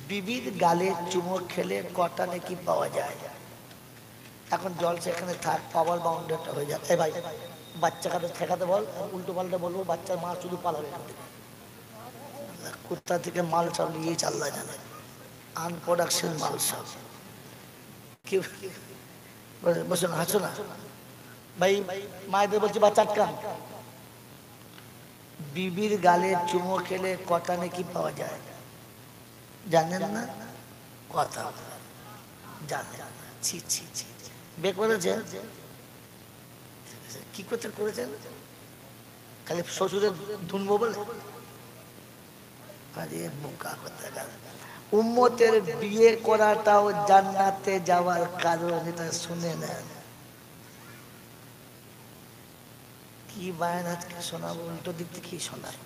বিবির গালে চুমো খেলে কটা নাকি পাওয়া যায়। এখন জল সেখানে থাক, পাওয়ার বাউন্ডারিটা হয়ে যায়। ভাই বাচ্চাকে ঠেকাতে বল, উল্টো পাল্টা বলবো, বাচ্চার মা শুধু পালাবে এখান থেকে। কোথা থেকে মাল সব নিয়ে চাল্লা জানে, আনপ্রোডাকশন মাল সব। কেউ বসে না, হাসো না ভাই। মায়েদের বলছি বাচ্চা আটকান। বিবির গালে চুমো খেলে কটা নাকি পাওয়া যায় জানেন না? কথা জানেন না? ছি ছি ছি। বে করেছেন কি করতে করেছেন? খালি শ্বশুরের ধুনবো বলে? আরে বোকা কথা। উম্মতের বিয়ে করাটাও জান্নাতে যাওয়ার কারণ, এটা শুনে নেন। কি বায়ান আজকে শোনাবো, উল্টো দিক থেকে শোনায়।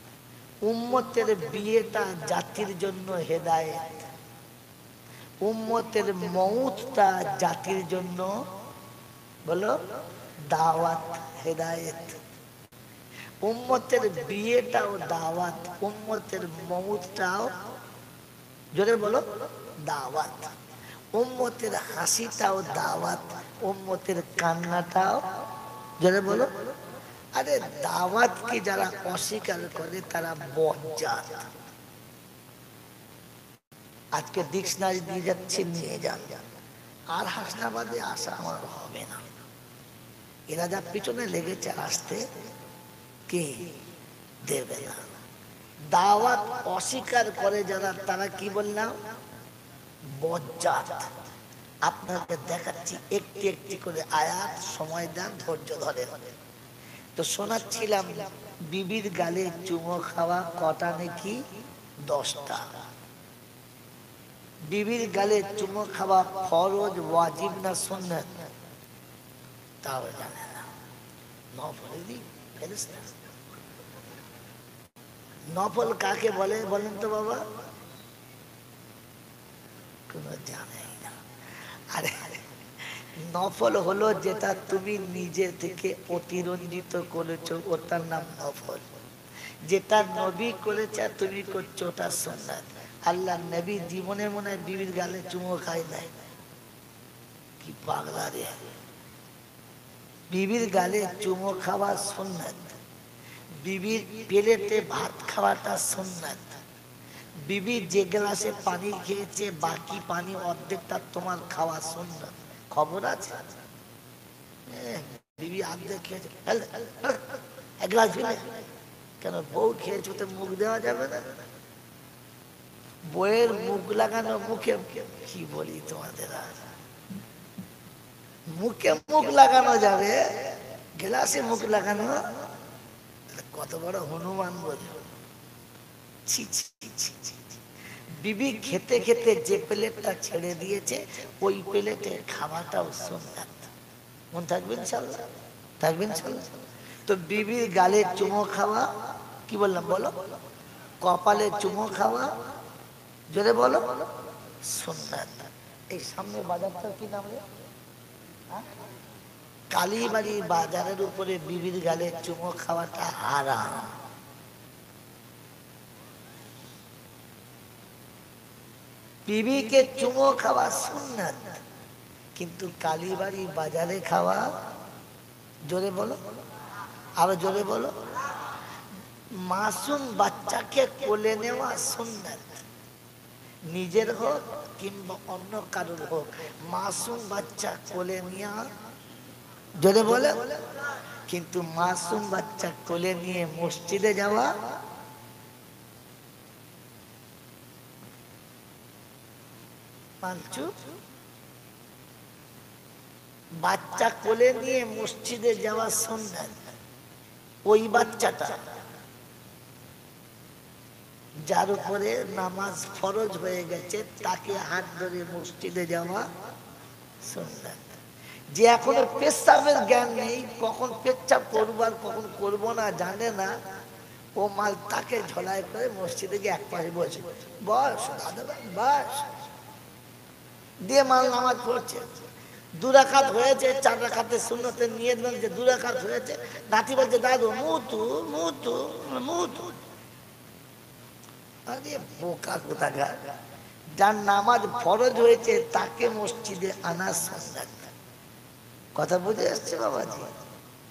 উম্মতের বিয়েটা জাতির জন্য হেদায়েত, উম্মতের মউতটা জাতির জন্য বলো দাওয়াত, হেদায়েত। উম্মতের বিয়েটাও দাওয়াত, উম্মতের মউতটাও জোরে বলো দাওয়াত। উম্মতের হাসিটাও দাওয়াত, উম্মতের কান্নাটাও জোরে বলো। আরে দাওয়াতকে যারা অস্বীকার করে তারা বজ্জাত। আজকে ডিকশনারি দিয়ে যাচ্ছে, নিয়ে যান। আর হাসনাবাদে আসা আমার হবে না। এরা যা পিছনে লেগেছে আসতে, কে দেবে না। দাওয়াত অস্বীকার করে যারা, তারা কি বললাম? বজ্জাত। আপনাকে দেখাচ্ছি একটি একটি করে আয়াত, সময় দেন, ধৈর্য ধরে। তো শোনাচ্ছিলাম বিবির গালে চুমো খাওয়া কটা নাকি? 10টা। বিবির গালে চুমো খাওয়া ফরজ, ওয়াজিব না সুন্নাত? তাও জানে না। নফল ফেরেশতা। নফল কাকে বলে বলেন তো বাবা? কোন জানেই না। আরে নফল হলো যেটা তুমি নিজে থেকে অতিরঞ্জিত করেছো, ওটার নাম নফল। যেটা নবী করেছে তুমি করছো, ওটা সুন্নাত। আল্লাহ নবী জীবনে মনে হয় বিবির গালে চুমো খায় নাই। কি পাগলা রে! বিবির গালে চুমো খাওয়া সুন্নাত, বিবির প্লেটে ভাত খাওয়াটা সুন্নাত। বিবি যে গ্লাসে পানি খেয়েছে বাকি পানি অর্ধেকটা তোমার খাওয়া সুন্নাত। খবর আছে? বিবি অর্ধেক খেয়েছে, এক গ্লাস দিলে কেন? বউ খেয়েছো তো মুখ দেওয়া যাবে না? বইয়ের মুখ লাগানো, মুখে কি বলি তোমাদের, আর মুখে মুখ লাগানো যাবে, গ্লাসে মুখ লাগানো কত বড় হনুমান বলে। ছি ছি ছি ছি। বিবি খেতে খেতে যে প্লেটটা ছেড়ে দিয়েছে ওই প্লেটে খাওয়াটাও সুন্নাত। মন থাকবে ইনশাআল্লাহ? থাকবে ইনশাআল্লাহ? তো বিবির গালে চুমো খাওয়া কি বললাম বলো? কপালে চুমো খাওয়া জোরে বলো সুন্নাত। এই সামনে বাজারটার কি নাম রে? কালীবাড়ি বাজারের উপরে বিবির গালে চুমো খাওয়াটা হারাম। বিবিকে চুমো খাওয়া সুন্নাত, কিন্তু কালীবাড়ি বাজারে খাওয়া জোরে বলো, আরো জোরে বলো। মাসুম বাচ্চাকে কোলে নেওয়া সুন্নাত, নিজের হোক কিংবা অন্য কারোর হোক, মাসুম বাচ্চা কোলে নেওয়া জোরে বলে। কিন্তু মাসুম বাচ্চা কোলে নিয়ে মসজিদে যাওয়া পাঁচু, বাচ্চা কোলে নিয়ে মসজিদে যাওয়া সুন্নাত। ওই বাচ্চাটা যার উপরে নামাজ ফরজ হয়ে গেছে তাকে হাত ধরে মসজিদে যাওয়া সুন্নাত। যে এখনো পেচ্ছাপের জ্ঞান নেই, কখন পেচ্ছাপ করবো আর কখন করবো না জানে না, ও মাল তাকে ঝোলায় করে মসজিদে গিয়ে এক পাশে বসে বস দাদা বস দিয়ে মাল নামাজ পড়ছে। 2 রাকাত হয়েছে, 4 রাকাতে সুন্নতে নিয়ত বলছে 2 রাকাত হয়েছে, নাতি বলছে দাদু মুতু মুতু মুতু। আরে বোকা কোথাকার! যার নামাজ ফরজ হয়েছে তাকে মসজিদে আনা সুন্নাত। কথা বুঝে আসছে বাবাজি?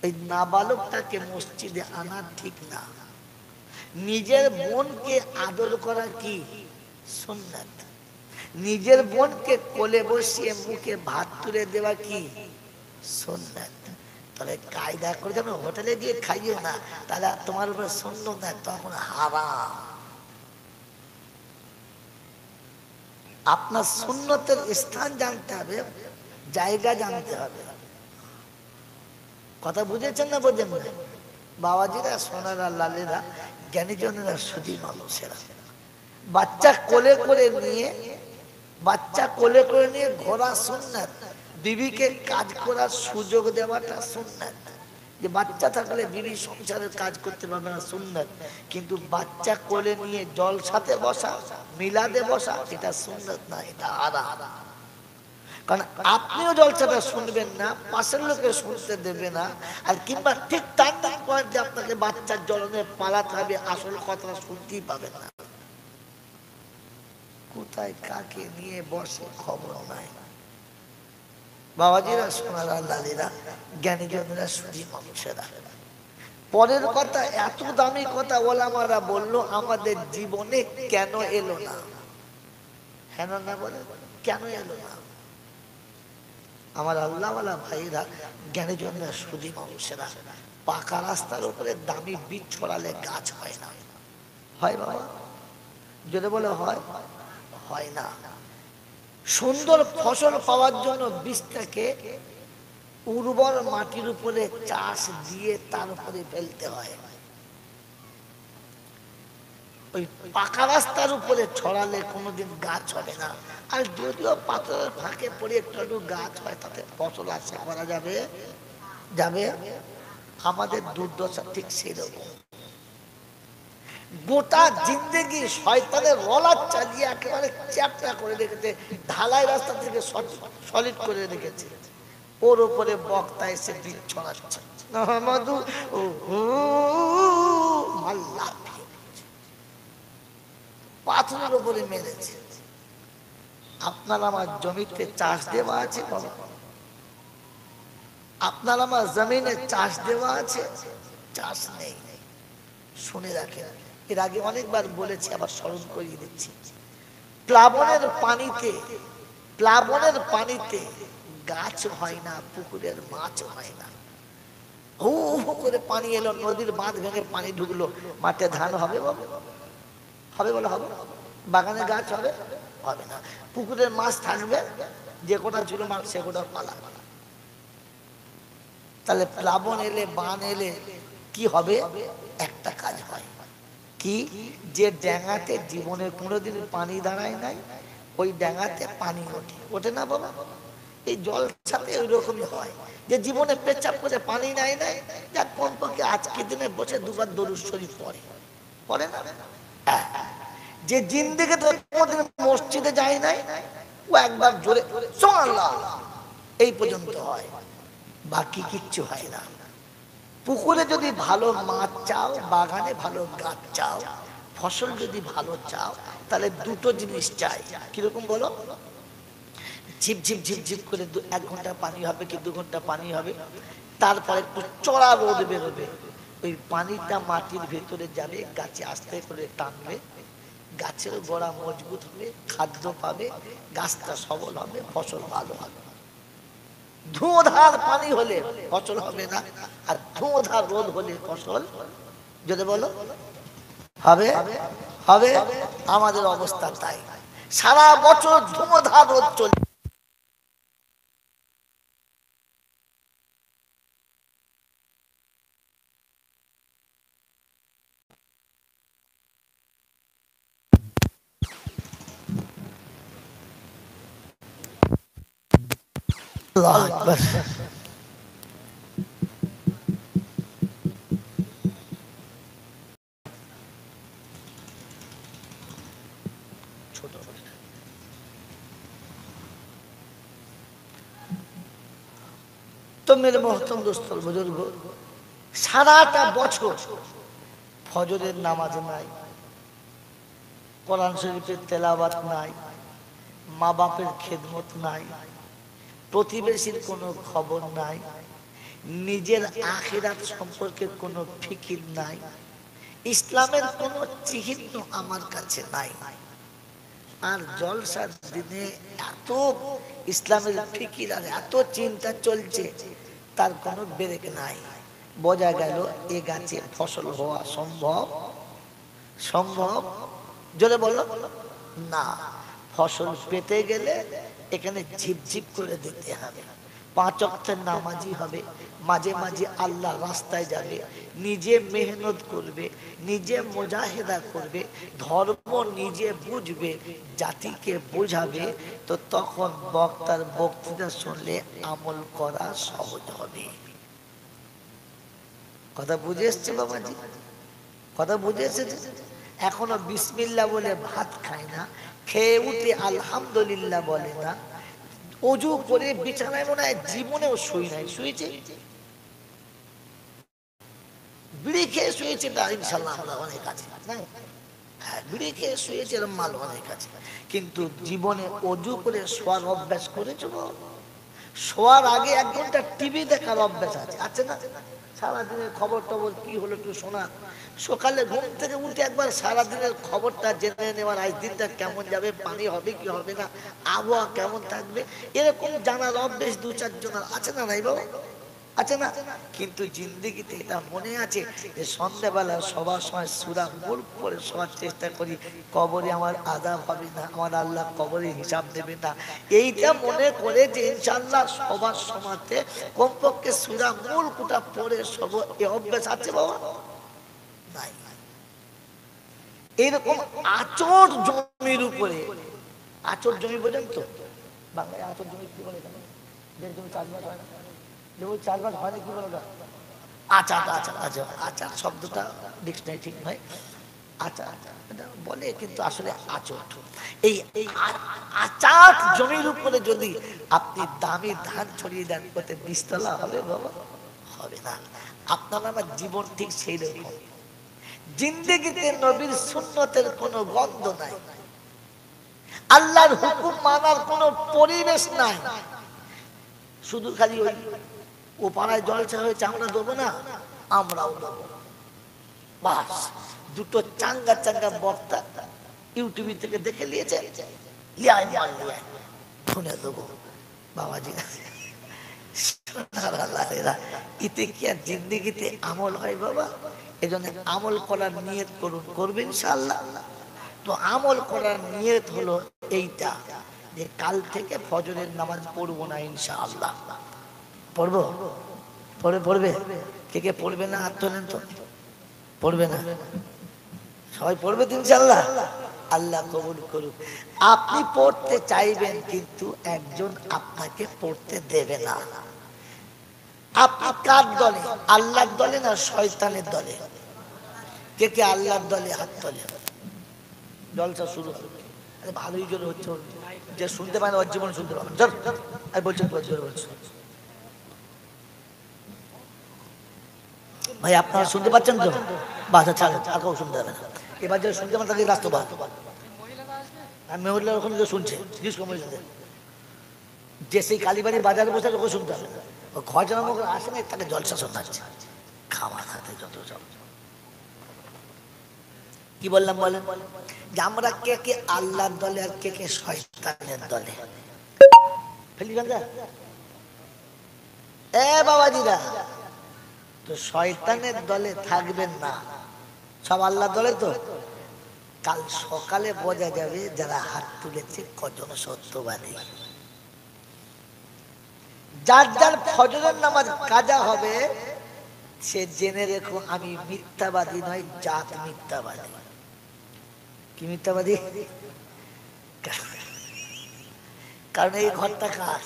এই নাবালকটাকে মসজিদে আনা ঠিক না। নিজের বোনকে আদর করা কি সুন্নাত। নিজের বোনকে কোলে বসিয়ে মুখে ভাত তুলে দেওয়া কি সুন্নাত। তবে কায়দা করে যেন হোটেলে গিয়ে খাইও না, তাহলে তোমার উপর সুন্নাত না, তখন হারাম। আপনার সুন্নতের স্থান জানতে হবে, জায়গা জানতে হবে। কথা বুঝেছেন না বোঝেন না? বাবাজিরা, সোনারা, লালেরা, জ্ঞানীজনেরা, সুধী মানুষেরা, বাচ্চা কোলে করে নিয়ে ঘোরা সুন্নাত। বিবিকে কাজ করার সুযোগ দেওয়াটা সুন্নাত। যে বাচ্চা থাকলে বিবি সংসারের কাজ করতে পারবে না, সুন্নাত। কিন্তু বাচ্চা কোলে নিয়ে জলসাতে বসা, মিলাদে বসা, এটা সুন্নাত না, এটা হারাম। কারণ আপনিও জলসাটা শুনবেন না, পাশের লোকে শুনতে দেবে না, আর কিংবা ঠিক টার্নিং পয়েন্টে আপনাকে বাচ্চার জলনে পালাতে হবে, আসল কথা শুনতেই পাবেন না। কোথায় কাকে নিয়ে বসে খবর নাই। বাবাজিরা, সোনারা, লালীরা, জ্ঞানীজনেরা, সুধী মানুষেরা, পরের কথা, এত দামি কথা ওলামারা বললো, আমাদের জীবনে কেন এলো না? হ্যাঁ না বলে, কেন এলো না? আমার আল্লাহওয়ালা ভাইরা, জ্ঞানীজনেরা, সুধী মানুষেরা, পাকা রাস্তার উপরে দামি বীজ ছড়ালে গাছ হয় না। হয় বাবা? যদি বলে হয়, হয় না। সুন্দর ফসল পাওয়ার জন্য বীজটাকে উর্বর মাটির উপরে চাষ দিয়ে তার উপরে ফেলতে হয়। ওই পাকা রাস্তার উপরে ছড়ালে কোনোদিন গাছ হবে না। আর যদিও পাথরের ফাঁকে পড়ে একটু গাছ হয়, তাতে ফসল আশা করা যাবে যাবে। আমাদের দুর্দশা ঠিক সেরকম। গোটা জিন্দেগি শয়তানের রলার চালিয়ে একেবারে চ্যাপটা করে রেখেছে, ঢালাই রাস্তা থেকে সলিড করে রেখেছে। ওর উপরে বক্তা এসে বীজ ছড়াচ্ছে, পাথরের উপরে মেরেছে। আপনার আমার জমিতে চাষ দেওয়া আছে বাবা, আপনার আমার জমিনে চাষ দেওয়া আছে, চাষ নেই। শুনে রাখেন, এর আগে অনেকবার বলেছি, আবার স্মরণ করিয়ে দিচ্ছি। প্লাবনের পানিতে গাছ হয় না, পুকুরের মাছ হয় না। হু হু করে পানি এলো, নদীর বাঁধ ভেঙে পানি ঢুকলো, মাঠে ধান হবে বাবা? হবে বলে হবে? বাগানে গাছ হবে? হবে না। পুকুরের মাছ থাকবে, যে কোটা ছিল মাছ সে কোটা পালা। তাহলে প্লাবন এলে, বান এলে কি হবে? একটা কাজ হয় কি, যে ড্যাঙাতে জীবনে কোনোদিন পানি দাঁড়ায় নাই, ওই ড্যাঙাতে পানি ওঠে না বাবা? এই জল সাথে ওই রকমই হয়, যে জীবনে পেচ্ছাপ করে পানি নাই, যার কমপক্ষে আজকের দিনে বসে দুবার দরুদ শরীফ পড়ে না। যে জিন্দেগিতে কোনোদিন মসজিদে যায় নাই, ও একবার জোরে সুবহানাল্লাহ এই পর্যন্ত হয়, বাকি কিচ্ছু হয় না। পুকুরে যদি ভালো মাছ চাও, বাগানে ভালো গাছ চাও, ফসল যদি ভালো চাও, তাহলে দুটো জিনিস চাই। কিরকম বলো? ঝিপ করে 1 ঘন্টা পানি হবে কি 2 ঘন্টা পানি হবে, তারপরে একটু চড়া রোদ বেরোবে, ওই পানিটা মাটির ভেতরে যাবে, গাছে আস্তে করে টানবে, গাছের গোড়া মজবুত হবে, খাদ্য পাবে, গাছটা সবল হবে, ফসল ভালো হবে। ধুঁধার পানি হলে ফসল হবে না, আর ধুঁধার রোদ হলে ফসল, যদি বলো হবে হবে। আমাদের অবস্থা তাই, সারা বছর ধুঁধার রোদ চলে। আল্লাহু আকবার। তো মেরে মহতম দোস্তর বুজুর্গ, সারাটা বছর ফজরের নামাজ নাই, কোরআন শরীফের তেলাওয়াত নাই, মা বাপের খেদমত নাই, প্রতিবেশীর কোনো খবর নাই, নিজের আখিরাত সম্পর্কে কোনো ফিকির নাই, ইসলামের কোনো চিহ্ন আমার কাছে নাই। আর জলসার দিনে এত ইসলামের ফিকির আর এত চিন্তা চলছে, তার কোনো ব্রেক নাই। বোঝা গেল এ গাছে ফসল হওয়া সম্ভব? সম্ভব? জোরে বলো না। ফসল পেতে গেলে এখানে ঝিপঝিপ করে দিতে হবে, 5 ওয়াক্তের নামাজি হবে, মাঝে মাঝে আল্লাহ রাস্তায় যাবে, নিজে মেহনত করবে, নিজে মুজাহিদা করবে, ধর্ম নিজে বুঝবে, জাতিকে বোঝাবে, তো তখন বক্তার বক্তৃতা শুনলে আমল করা সহজ হবে। কথা বুঝে এসছে বাবাজি? কথা বুঝে এসেছে? এখনো বিসমিল্লাহ বলে ভাত খায় না, খেয়ে উঠে আলহামদুলিল্লাহ বলে না, অজু করে বিছানায় মনে হয় জীবনেও শুই নাই। শুয়েছে? বিড়ি খেয়ে শুয়েছে, তা ইনশাল্লাহ আমরা অনেক আছে। হ্যাঁ, বিড়ি খেয়ে শুয়েছে এরকম মাল অনেক আছে, কিন্তু জীবনে অজু করে শোয়ার অভ্যাস করেছো? শোয়ার আগে 1 ঘন্টা টিভি দেখার অভ্যাস আছে? আছে না? সারাদিনের খবর টবর কি হলো একটু শোনা, সকালে ঘুম থেকে উঠে একবার সারাদিনের খবরটা জেনে নেওয়ার, আজ দিনটা কেমন যাবে, পানি হবে কি হবে না, আবহাওয়া কেমন থাকবে, এরকম জানার অভ্যেস 2-4 জনের আছে না? নাই বাবা? আছে না? কিন্তু জিন্দেগিতে এটা মনে আছে যে সন্ধ্যাবেলা সবার সময় সূরা মুলক পড়ে শোয়ার চেষ্টা করি, কবরে আমার আযাব হবে না, আমার আল্লাহ কবরে হিসাব দেবে না, এইটা মনে করে যে ইনশাআল্লাহ সবার সময়তে কমপক্ষে সূরা মুলকটা পড়ে সব, এই অভ্যাস আছে বাবা? নাই। এরকম আচর জমির উপরে, আচর জমি বোঝেন তো বাংলায়? আচর জমি কি বলে? দেড় জমি 4 মাস হয় না? 4 মাস হয় না, কি বলে? আচার। আচার, আচার, আচার শব্দটা ডিকশনারি ঠিক নয়। আচার বলে, কিন্তু আসলে আচর। এই আচার জমির উপরে যদি আপনি দামি ধান ছড়িয়ে দেন, করতে 20 তলা হবে বাবা? হবে না। আপনার আমার জীবন ঠিক সেই রকম। জিন্দেগিতে নবীর সুন্নতের কোনো গন্ধ নাই, আল্লাহর হুকুম মানার কোনো পরিবেশ নাই। শুধু খালি ওই ও পাড়ায় জলসা হয়েছে আমরা দেবো না, আমরাও দেবো, বাস। 2টো চাঙ্গা চাঙ্গা বক্তা ইউটিউব থেকে দেখে নিয়েছে, শুনে দেবো বাবাজি। এতে কি আর জিন্দেগিতে আমল হয় বাবা? এজন্য আমল করার নিয়ত করুন, করবেন ইনশাআল্লাহ। তো আমল করার নিয়ত হলো এইটা, যে কাল থেকে ফজরের নামাজ পড়বো না ইনশাআল্লাহ। পড়বো? পড়বে? কে কে পড়বে না হাত তোলেন তো। পড়বে না? সবাই পড়বে তো ইনশাআল্লাহ। আল্লাহ কবুল করুক। আপনি পড়তে চাইবেন, কিন্তু একজন আপনাকে পড়তে দেবে না। আপনি কার দলে? আল্লাহর দলে না শয়তানের দলে? কে কে আল্লাহর দলে? হাত তোলে। জলসা শুরু হবে, ভালোই জোরে হচ্ছে, যে শুনতে পায় না ওর জীবন শুনতে পাবেন। বলছেন ভাই, আপনারা শুনতে পাচ্ছেন তো? বাসা ছাড়, আর কেউ শুনতে হবে না। এবার যে শুনতে পান তাকে রাস্তা বা মহিলা ওখানে শুনছে, মহিলাদের যে সেই কালীবাড়ির বাজারে বসে ওকে শুনতে হবে না। ঘর যেন আসে না, তাকে জলসা শোনাচ্ছে, খাওয়া খাতে যত সব। কি বললাম বলেন? যে আমরা কে কে আল্লাহর দলে আর কে কে শয়তানের দলে? এ বাবাজিরা, তো শয়তানের দলে থাকবেন না, সব আল্লাহর দলে। তো কাল সকালে বোঝা যাবে যারা হাত তুলেছে কজন সত্যবাদী। যার যার ফজরের নামাজ কাজা হবে, সে জেনে রেখো আমি মিথ্যাবাদী নয়, জাত মিথ্যাবাদী। কি মিথ্যাবাদী? কারণ এই ঘরটা কার?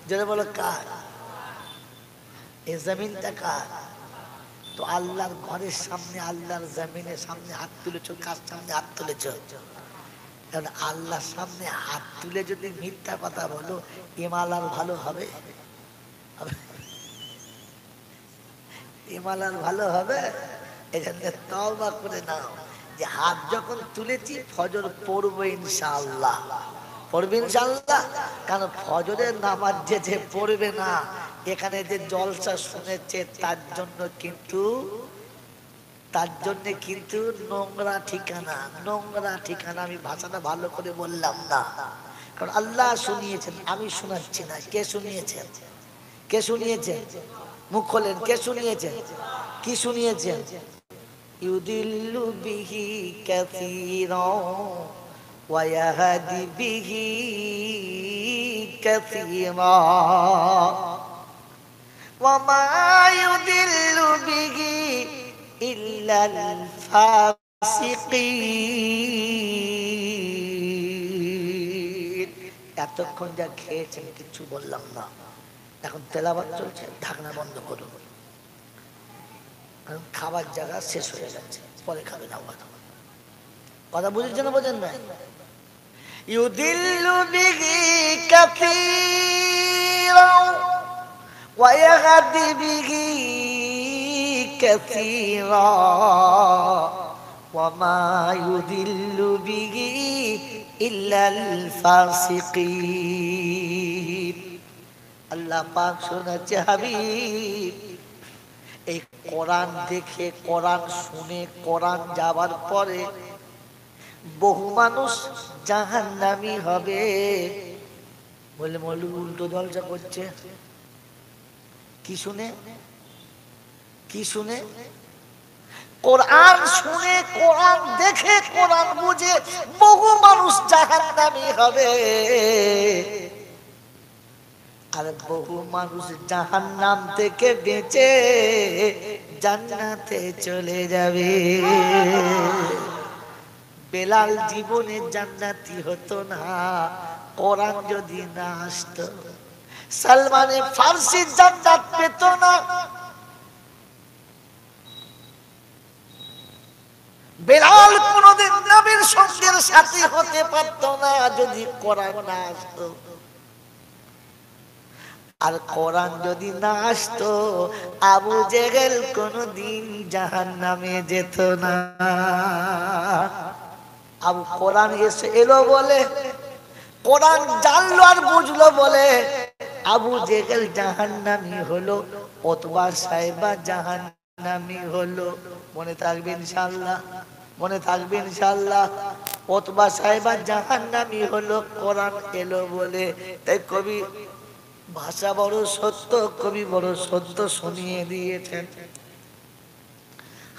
যারা বলো কার? এই জমিনটা কার? তো আল্লাহর ঘরের সামনে, আল্লাহর জমিনের সামনে হাত তুলেছো, কার সামনে হাত তুলেছো? কারণ আল্লাহর সামনে হাত তুলে যদি মিথ্যা কথা বলো, ইমাল আর ভালো হবে? ইমাল আর ভালো হবে? এই জন্য তওবা করে নাও, যে হাত যখন তুলেছি ফজর পড়বো ইনশাআল্লাহ। পড়বে ইনশাআল্লাহ। কারণ ফজরের নামাজ যে পড়বে না, এখানে যে জলসা শুনেছে তার জন্য কিন্তু নোংরা ঠিকানা, নোংরা ঠিকানা। আমি ভাষাটা ভালো করে বললাম না, কারণ আল্লাহ শুনিয়েছেন, আমি শোনাচ্ছি না। কে শুনিয়েছেন? কে শুনিয়েছেন? মুখ খোলেন, কে শুনিয়েছেন? কি শুনিয়েছেন? ইউদিল্লু বিহি কাসীরান ওয়া ইয়াহদি বিহি কাসীরা ওয়া মা ইউদিল্লু বিহি ইল্লাল ফাসিকিন। এতক্ষণ যা খেয়েছেন কিছু বললাম না, এখন তেলাওয়াত চলছে, ঢাকনা বন্ধ করুন, কারণ খাবার জায়গা শেষ হয়ে যাচ্ছে, পরে খাবেন আবার। কথা বুঝেছেন না বোঝেন না? ইউদিল্লু বিহি কাসীরান ওয়া ইয়াহদি বিহি কাসীরা ওয়া মা ইউদিল্লু বিহি ইল্লাল ফাসিকিন। আল্লাহ পাক শোনাচ্ছে, হাবিব এই কোরআন দেখে, কোরআন শুনে, কোরআন যাবার পরে বহু মানুষ জাহান্নামী হবে। বলে মৌলভী উল্টো জলসা করছে। কি শুনে? কি শুনে? কোরআন শুনে, কোরআন দেখে, কোরআন বুঝে বহু মানুষ জাহান্নামী হবে, আর বহু মানুষ জাহান্নাম থেকে বেঁচে জান্নাতে চলে যাবে। বেলাল জীবনে জান্নাতি হতো না কোরআন যদি না আসতো। সালমানে ফার্সি জান্নাত পেত না। বেলাল কোনদিন নবীর সঙ্গের সাথী হতে পারত না যদি কোরআন না আসতো। আর কোরআন যদি না আসতো, আবু জেহেল কোনদিন জাহান্নামে যেত না। আবু কোরআন এলো বলে, কোরআন জানলো আর বুঝলো বলে আবু জেহেল জাহান্নামী হলো, উতবা সাইবা জাহান্নামী হলো। মনে থাকবে ইনশাআল্লাহ, মনে থাকবে ইনশাআল্লাহ। উতবা সাইবা জাহান্নামী হলো কোরআন এলো বলে। তাই কবি ভাষা বড় সত্য, কবি বড় সত্য শুনিয়ে দিয়েছেন।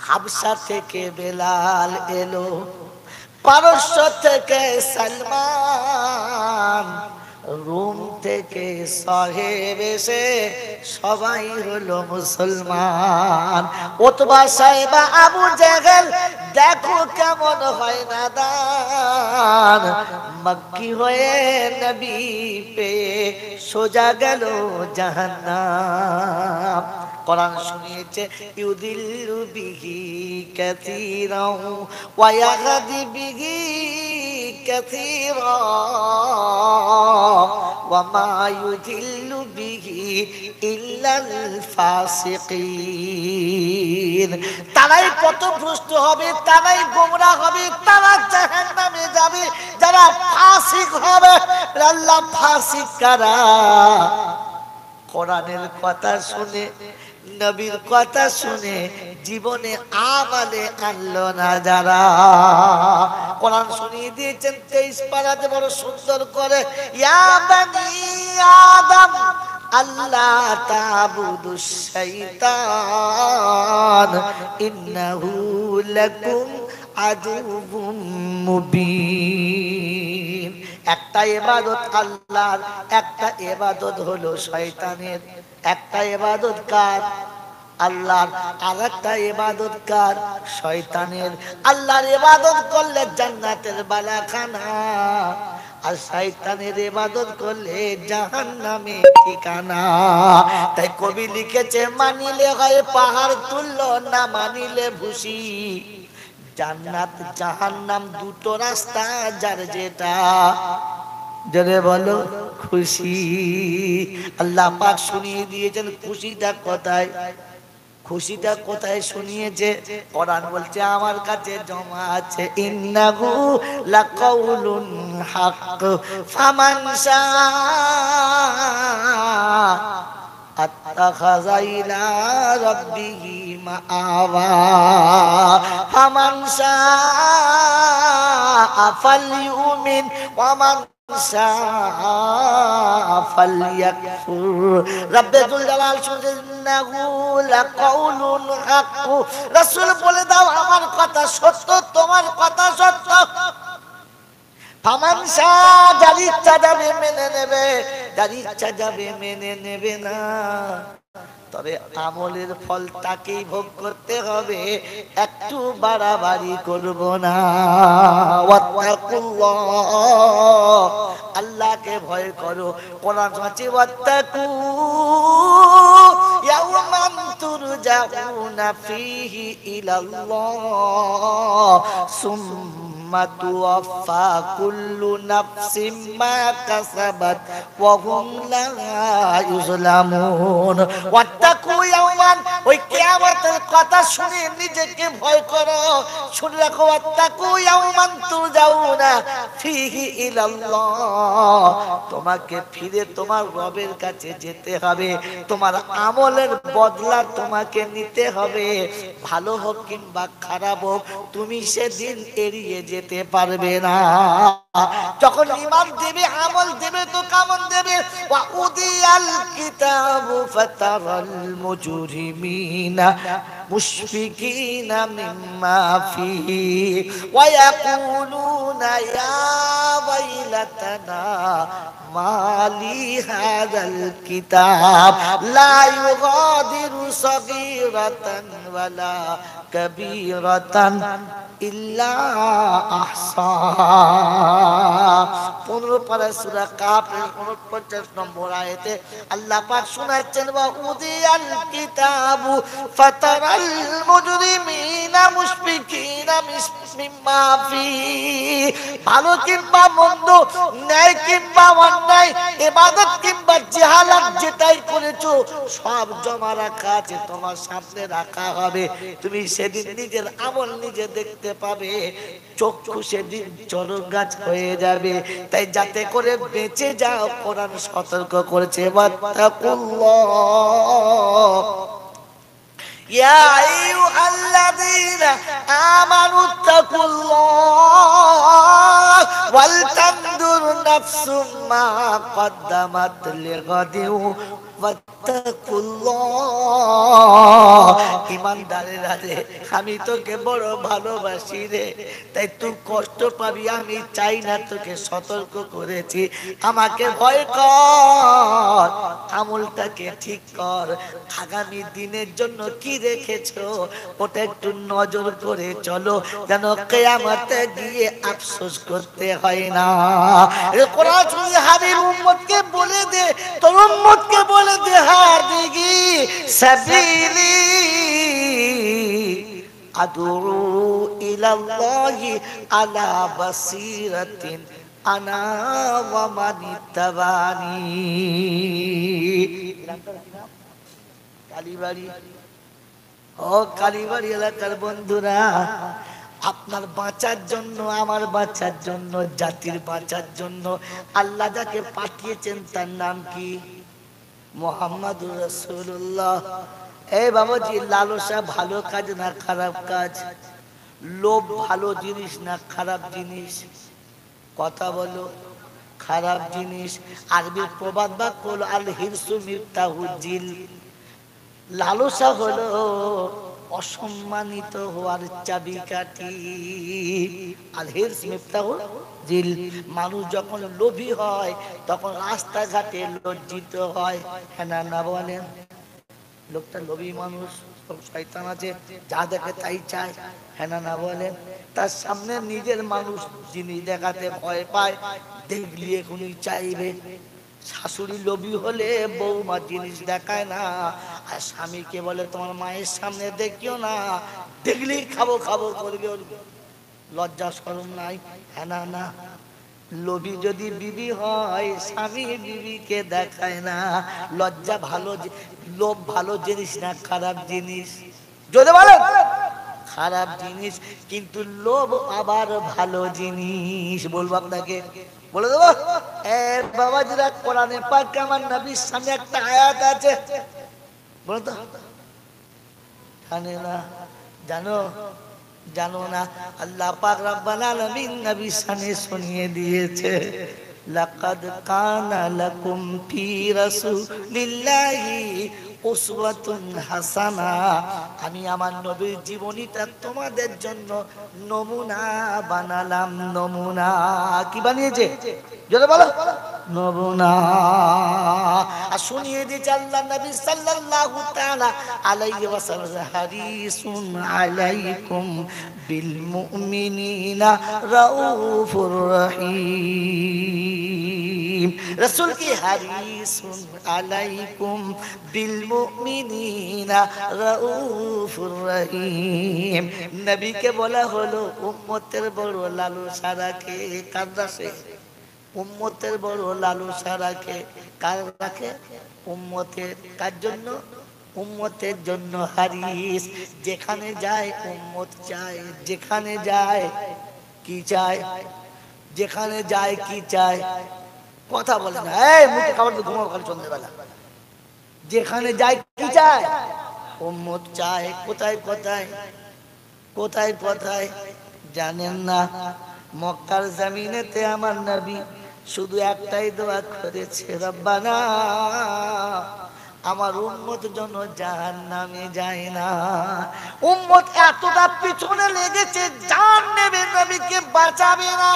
হাবশা থেকে বেলাল এলো, পারস্য থেকে সালমান, রোম থেকে সাহেব এসে সবাই হলো মুসলমান। উতবা সাইবা আবু জেহেল দেখো কেমন হয় নাদান, মক্কি হয়ে নবী পেয়ে সোজা গেল জাহান্নাম। কোরআন শুনিয়েছে, ইউদিল্লু বিহি কাসীরান ওয়া ইয়াহদি বিহি কাসীরা ওয়া মা ইউদিল্লু বিহি ইল্লাল ফাসিকিন। তারাই পথভ্রষ্ট হবে, তারাই গোমরাহ হবে, তারা জাহান্নামে যাবে যারা ফাসিক হবে। আল্লাহ ফাসিক কারা? কোরআনের কথা শুনে, নবীর কথা শুনে জীবনে আমালে আনলো না যারা। কোরআন শুনিয়ে দিয়েছেন 23 পারাতে বড় সুন্দর করে, ইয়া বানি আদম আল্লাহ তা'বুদুশ শাইতান ইন্নাহু লাকুম আদুউম মুবিন। একটা ইবাদত আল্লাহর, একটা ইবাদত হলো শয়তানের। একটা ইবাদত কার? আল্লাহর, আর একটা ইবাদত কার? শয়তানের। আল্লাহর ইবাদত করলে জান্নাতের বালাখানা, আর শয়তানের ইবাদত করলে জাহান্নামে ঠিকানা। তাই কবি লিখেছে, মানিলে হয় পাহাড় তুললো, না মানিলে ভুসি। জান্নাত জাহান্নাম দুটো রাস্তা, যার যেটা জনে বলো খুশি। আল্লাহ পাক শুনিয়ে দিয়েছেন খুশিটা কোথায়? খুশিটা কোথায় শুনিয়েছে? কোরআন বলছে আমার কাছে জমা আছে, ইন্নাহু লাকাউলুন হক ফামান শাআ আত্তাখাযা ইলা রাব্বিহি মাআবা ফামান শাআ ফালইউমিন ওয়া মান ফালইয়াকফুর। রাব্বুল জালাল ইন্নাহু লাকাউলুন হক। রাসূল বলে দাও আমার কথা সত্য, তোমার কথা সত্য। ফামান শাআ, যার ইচ্ছা যাবে মেনে নেবে, যার ইচ্ছা যাবে মেনে নেবে না। তবে আমলের ফল তাকেই ভোগ করতে হবে, একটু বাড়াবাড়ি করব না। ওয়াত্তাকুল্লাহ, আল্লাহকে ভয় করো। কোরআন আছে ওয়াত্তাকু ইয়াওমান তুরজাউনা ফীহি ইলাল্লাহ সুম্মা তুওয়াফা কুল্লু নাফসিম মা কাসাবাত ওয়া হুম লা ইউজলামুন। ওয়াত্তাকু ইয়াওমান, ওই কিয়ামতের কথা শুনে নিজেকে ভয় করো। শুনে রাখো ওয়াত্তাকু ইয়াওমান তুরজাউনা ফীহি ইলাল্লাহ, তোমাকে ফিরে তোমার রবের কাছে যেতে হবে, তোমার আমলের বদলা তোমাকে নিতে হবে। ভালো হোক কিংবা খারাপ হোক, তুমি সেদিন এড়িয়ে যেতে পারবে না। যখন ঈমান দেবে, আমল দেবে তো কেমন দেবে? ওয়া উদিয়াল কিতাবু ফাতারাল মুজরিমিনা মুশফিকিনা মিম্মা ফিহি ওয়া ইয়াকুলুনা ইয়া ওয়াইলাতানা মালি হাযাল কিতাব লা ইউগাদিরু সাগীরাতান ওয়ালা কাবীরাতান ইল্লা আহসাহা। 15 পারা সূরা কাফ 49 নম্বর আয়াতে আল্লাহ পাক শোনাচ্ছেন ওয়া উদিয়াল কিতাবু ফাতারাল মুজরিমিনা মুশফিকিনা মিম্মা ফিহি। ভালো কিংবা মন্দ, ন্যায় কিংবা অন্যায়, ইবাদত কিংবা জাহালাত, যেটাই করেছো সব জমা রাখা আছে, তোমার সামনে রাখা হবে। তুমি সেদিন নিজের আমল নিজে দেখতে পাবে, চক্ষু সেদিন চরক গাছ হয়ে যাবে। তাই যাতে করে বেঁচে যাও, কোরআন সতর্ক করেছে ওয়াত্তাকুল্লাহ ইয়া আইয়ুহাল্লাযীনা আমানুত্তাকুল্লাহ ওয়াল তানদুর নাফসুম মা কদ্দামাত লিগাদিন ওয়াত্তাকুল্লাহ। ঈমানদারেরা রে, আমি তোকে বড় ভালোবাসি রে, তাই তুই কষ্ট পাবি আমি চাই না, তোকে সতর্ক করেছি। আমাকে ভয় কর, আমলটাকে ঠিক কর, আগামী দিনের জন্য কি রেখেছো ওটা একটু নজর করে চলো, যেন কিয়ামতে গিয়ে আফসোস করতে হয় না। কোরআন হাবিব উম্মতকে বলে দে, তোর উম্মতকে বলে দে, হাদিহি সাবিলি আদউ ইলাল্লাহি আলা বাসিরাতিন আনা ওয়া মানিত্তাবানি। কালীবাড়ি, ও কালীবাড়ি এলাকার বন্ধুরা, আপনার বাঁচার জন্য, আমার বাঁচার জন্য, জাতির বাঁচার জন্য আল্লাহ যাকে পাঠিয়েছেন তার নাম কি? মুহাম্মাদুর রাসূলুল্লাহ। এই বাবাজি, লালসা ভালো কাজ না খারাপ কাজ? লোভ ভালো জিনিস না খারাপ জিনিস? কথা বলো। খারাপ জিনিস। আরবি প্রবাদ বাক্য হলো আল হিরসু মিফতাহুল জিল। লালসা হলো অসম্মানিত হওয়ার চাবিকাঠি। আল হিরস মিফতাহুল জিল। মানুষ যখন লোভী হয় তখন রাস্তাঘাটে লজ্জিত হয়, হ্যাঁ না বলেন? লোকটা লোভী মানুষ, শয়তান আছে, যা দেখে তাই চায়, হ্যাঁ না বলেন? তার সামনে নিজের মানুষ যিনি দেখাতে ভয় পায়, দেখলি এখনই চাইবে। শাশুড়ি লোভী হলে বৌমা জিনিস দেখায় না, আর স্বামীকে বলে তোমার মায়ের সামনে দেখিও না, দেখলেই খাবো খাবো করবে। লজ্জা শরম নাই, হ্যাঁ না? লোভী যদি বিবি হয়, স্বামী বিবিকে দেখায় না। লজ্জা ভালো, লোভ ভালো জিনিস না খারাপ জিনিস? যদি বলেন খারাপ জিনিস, কিন্তু লোভ আবার ভালো জিনিস। বলবো আপনাকে, বলে দেবো। বাবাজিরা, কোরআনে পাক আমার নবীর সামনে একটা আয়াত আছে, বলো তো। জানে না? জানো? জানো না? আল্লাহ পাক রব্বুল আলামিন নবীর সামনে শুনিয়ে দিয়েছে, লাকাদ কানা লাকুম ফি রাসূলিল্লাহি উসওয়াতুন হাসানা। আমি আমার নবীর জীবনীটা তোমাদের জন্য নমুনা বানালাম। নমুনা কি বানিয়েছে? জোরে বলো, নমুনা। আর শুনিয়ে দিয়েছে আল্লাহ নবী সাল্লাল্লাহু তাআলা আলাইহি ওয়াসাল্লাম, হারিসুন আলাইকুম বিল মুমিনিনা রাউফুর রহিম। রাসূল কি হারিসুন আলাইকুম বিল মুমিনিনা রাউফুর রহিম। নবীকে বলা হলো উম্মতের বড় লালসা রাখে। কার রাখে? উম্মতের বড় লালসা রাখে। কার রাখে? উম্মতের। কার জন্য? উম্মতের জন্য। হারিস, যেখানে যায় উম্মত চায়। যেখানে যায় কি চায়? যেখানে যায় কি চায়? কথা বলে না, এই মুখে খাবার তো ঘুমাও খালি সন্ধ্যেবেলা। যেখানে যায় কি চায়? উম্মত চায়। কোথায় কোথায়? কোথায় কোথায় জানেন না? মক্কার জমিনেতে আমার নবী শুধু একটাই দোয়া করেছে, রব্বানা আমার উম্মত যেন জাহান্নামে যায় না। উম্মত এতটা পিছনে লেগেছে, জান নেবে, নবীকে বাঁচাবে না।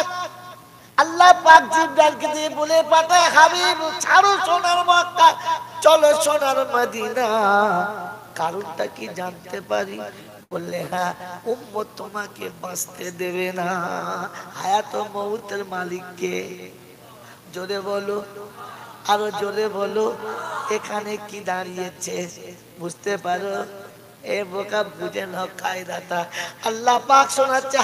আল্লাহ পাক জিবরাইলকে দিয়ে বলে পাঠায়, হাবিব ছাড়ো সোনার মক্কা, চলো সোনার মদিনা। কারণটা কি জানতে পারি? বললে হ্যাঁ, উম্মত তোমাকে বাঁচতে দেবে না। হায়াত ও মউতের মালিক কে? জোরে বলো, আরো জোরে বলো। এখানে কি দাঁড়িয়েছে বুঝতে পারো? এ বোকা, বুঝে নাও কায়দাটা। আল্লাহ পাক শোনাচ্ছে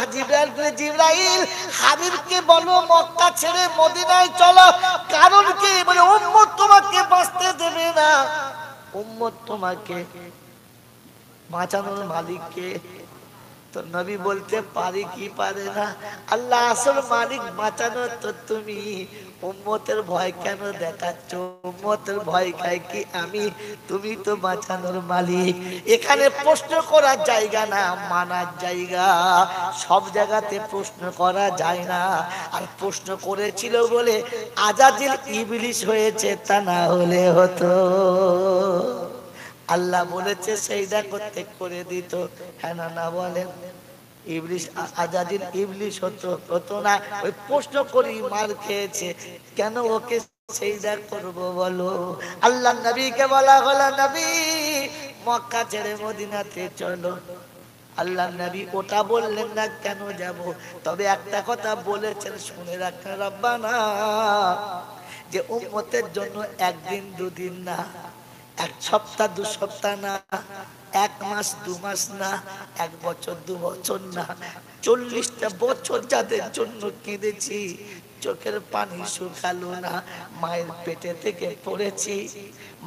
জিবরাইল হাবিবকে বলো মক্কা ছেড়ে মদিনায় চলো। কারণ কি? বলে উম্মত তোমাকে বাঁচতে দেবে না। উম্মত তোমাকে বাঁচানোর মালিক কে? তো নবী বলতে পারি কি পারে না? আল্লাহ আসল মালিক বাঁচানো তো তুমি। উম্মতের ভয় কেন দেখাচ্ছ? উম্মতের ভয় খায় কি আমি? তুমি তো বাঁচানোর মালিক। এখানে প্রশ্ন করার জায়গা না, মানার জায়গা। সব জায়গাতে প্রশ্ন করা যায় না। আর প্রশ্ন করেছিল বলে আজাজিল ইবলিস হয়েছে, তা না হলে হতো। আল্লাহ বলেছে সেইটা করতে করে দিত। হ্যাঁ না না বলেন? ইবলিস আজাজিল ইবলিস হতো না। ওই প্রশ্ন করি মার খেয়েছে, কেন ওকে সেইটা করব বলো? আল্লাহ নবীকে বলা হলো, নবী মক্কা ছেড়ে মদিনাতে চলো। আল্লাহ নবী ওটা বললেন না, কেন যাব? তবে একটা কথা বলেছেন, শুনে রাখেন, রব্বানা যে উম্মতের জন্য একদিন দুদিন না, এক সপ্তাহ দু সপ্তাহ না, এক মাস দু মাস না, এক বছর দু বছর না, 40টা বছর যাদের জন্য কেঁদেছি, চোখের পানি শুকালো না। মায়ের পেটে থেকে পড়েছি,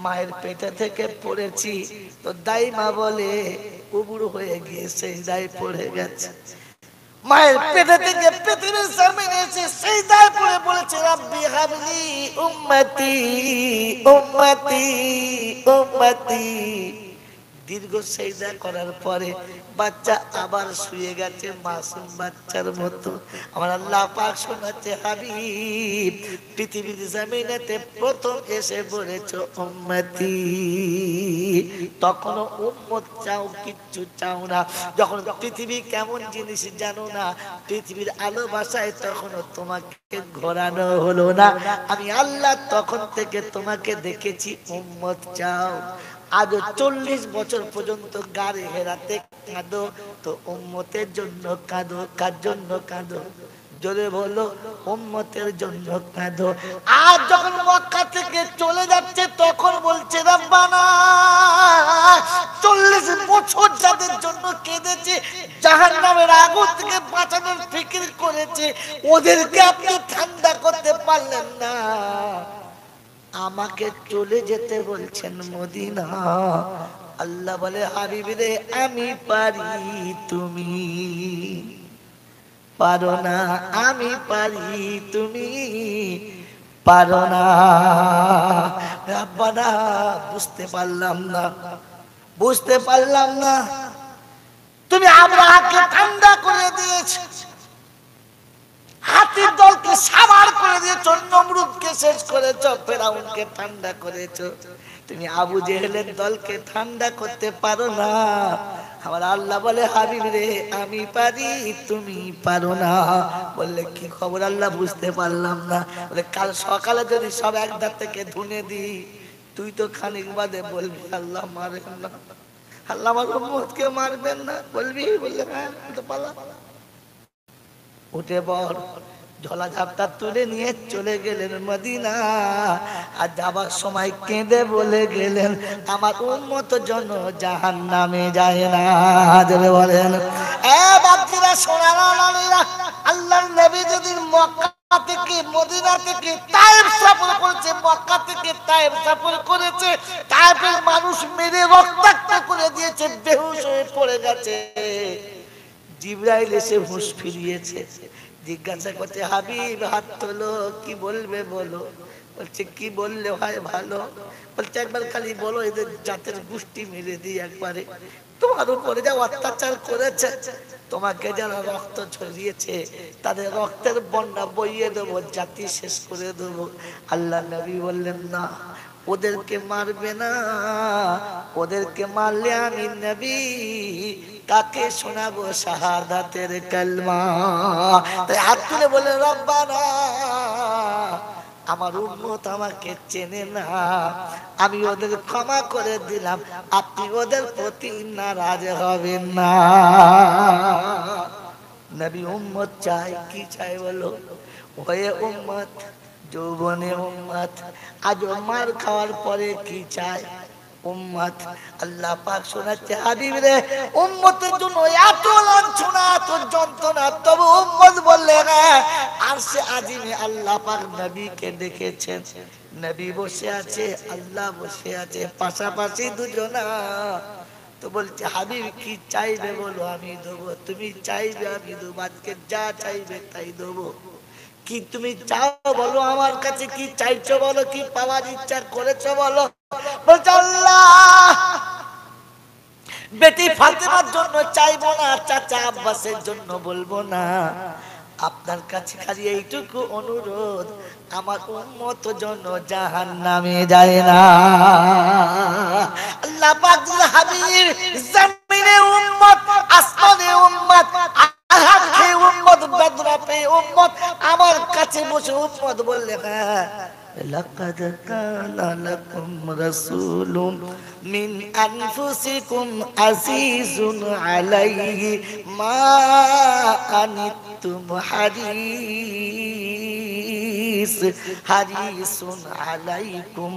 মায়ের পেটে থেকে পড়েছি। তো দাই মা বলে উবুড় হয়ে গিয়েছে, দায় পড়ে গেছে। মায়ের পেটে থেকে পৃথিবীর জমিনে এসে সিজদায় পড়ে বলেছে, রব্বি হাবলি উম্মতি উম্মতি উম্মতি। দীর্ঘ সিজদা করার পরে বাচ্চা আবার শুয়ে গেছে মাসুম বাচ্চার মতো। আমার আল্লাহ পাক শোনাচ্ছে, হাবিব পৃথিবীর জমিনেতে প্রথম এসে বলেছো উম্মতি। তখনও উম্মত চাও, কিচ্ছু চাও না। যখন পৃথিবী কেমন জিনিস জানো না, পৃথিবীর আলো বাসায় তখনও তোমাকে ঘোরানো হলো না। আমি আল্লাহ তখন থেকে তোমাকে দেখেছি উম্মত চাও। আজ 40 বছর পর্যন্ত গাড়ি হেরাতে কাঁদো, তো উম্মতের জন্য কাঁদো। কার জন্য কাঁদো? জোরে বলো, উম্মতের জন্য কাঁদো। আর যখন মক্কা থেকে চলে যাচ্ছে তখন বলছে রব্বানা 40 বছর যাদের জন্য কেঁদেছে, জাহান্নামের আগুন থেকে বাঁচানোর ফিকির করেছে, ওদেরকে আপনি ঠান্ডা করতে পারলেন না, আমাকে চলে যেতে বলছেন মদিনা। আল্লাহ বলে হাবিব রে আমি পারি, তুমি পারো না, আমি পারি, তুমি পারো না। রব্বানা বুঝতে পারলাম না, বুঝতে পারলাম না, তুমি আব্রাহাকে ঠান্ডা করে দিয়েছো, হাতির দলকে সাবার করে দিয়েছো, নমরুদকে শেষ করেছো, ফেরাউনকে ঠান্ডা করেছো, তুমি আবু জেহেলের দলকে ঠান্ডা করতে পারো না। আমার আল্লাহ বলে হাবিব রে আমি পারি, তুমি পারো না। বললে কি খবর আল্লাহ? বুঝতে পারলাম না। বলে কাল সকালে যদি সব একদার থেকে ধুনে দি, তুই তো খানিক বাদে বলবি আল্লাহ মারবেন না, আল্লাহ আমার উম্মতকে মারবেন না বলবি। বললে হ্যাঁ তো পালা, উঠে বল, ঝোলা ঝাপটা তুলে নিয়ে চলে গেলেন মদিনা। আর যাবার সময় কেঁদে বলে গেলেন আমার উম্মত যেন জাহান্নামে যায় না। জোরে বলেন এ বাপজিরা, সোনারা নারীরা, আল্লাহর নবী যদি মক্কা থেকে মদিনা থেকে তায়েফ সফর করেছে, মক্কা থেকে তায়েফ সফর করেছে, তায়েফের মানুষ মেরে রক্তাক্ত করে দিয়েছে, বেহুশ হয়ে পড়ে গেছে, জিবরাইল এসে হুঁশ ফিরিয়েছে, জিজ্ঞাসা করছে হাবিব হাত তোলো, কি বলবে বলো। বলছে কি বললে হয় ভালো। বলছে একবার খালি বলো এদের জাতের গোষ্ঠী মেরে দিই একবারে, তোমার উপরে যা অত্যাচার করেছে, তোমাকে যারা রক্ত ছড়িয়েছে তাদের রক্তের বন্যা বইয়ে দেবো, জাতি শেষ করে দেবো। আল্লাহ নবী বললেন না, ওদেরকে মারবে না, ওদেরকে মারলে আমি নবী কাকে শোনাবো শাহাদাতের কালমা। তাই হাত তুলে বলে রব্বানা আমার উম্মত আমাকে চেনে না, আমি ওদের ক্ষমা করে দিলাম, আপনি ওদের প্রতি নারাজ হবেন না। নবী উম্মত চাই, কি চাই বলো? হয়ে উম্মত, যৌবনে উম্মত, আজ মার খাওয়ার পরে কি চায়? উম্মত। আল্লাহ পাক শোনাচ্ছে হাবিব রে উম্মতের জন্য এত লাঞ্ছনা, এত যন্ত্রণা, তবে উম্মত বললে না। আর সে আজিমে আল্লাহ পাক নবীকে দেখেছেন, নবী বসে আছে, আল্লাহ বসে আছে, পাশাপাশি দুজনা। তো বলছে হাবিব কি চাইবে বলো, আমি দেবো, তুমি চাইবে আমি দেবো, আজকে যা চাইবে তাই দেবো। কি তুমি চাও বলো, আমার কাছে কি চাইছো বলো, কি পাওয়ার ইচ্ছা করেছো বলো। বলছে আল্লাহ বেটি ফাতেমার জন্য চাইবো না, চাচা আব্বাসের জন্য বলবো না, আপনার কাছে খালি এইটুকু অনুরোধ, আমার উম্মত যেন জাহান্নামে যায় না। আল্লাহ পাক হাবিব জমিনে উম্মত, আসমানে উম্মত, আহাকে উম্মত, বদরাপে উম্মত, আমার কাছে বসে উম্মত বললে হ্যাঁ লাকাদ কানা লাকুম রাসূলুম মিন আনফুসিকুম আজিজুন আলাইহি মা আনিতুম হারিসুন আলাইকুম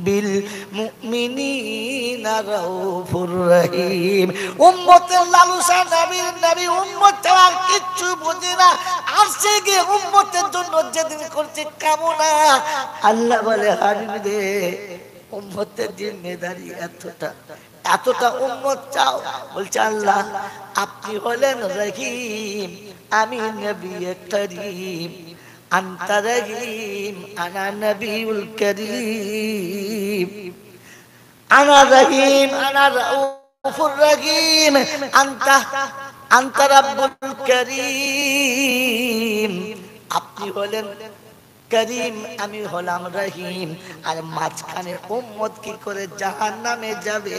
বিল মুমিনিনা রাউফুর রহিম। উম্মতের লালসা নবীর, নবী উম্মত ছাড়া কিচ্ছু বোঝে না, আসছে গিয়ে উম্মতের জন্য যেদিন করছে কামনা। আল্লাহ বলে হাবিব রে উম্মতের জিম্মেদারি এতটা, এতটা উম্মত চাও। বলছে আল্লাহ আপনি হলেন রহিম, আমি নবী করিম, আনতা রহিম আনা নবিউল করিম, আনা রহিম আনা রাউফুর রহিম, আনতা রাব্বুল করিম। আপনি হলেন করিম, আমি হলাম রহিম, আর মাঝখানে উম্মত কি করে জাহান্নামে যাবে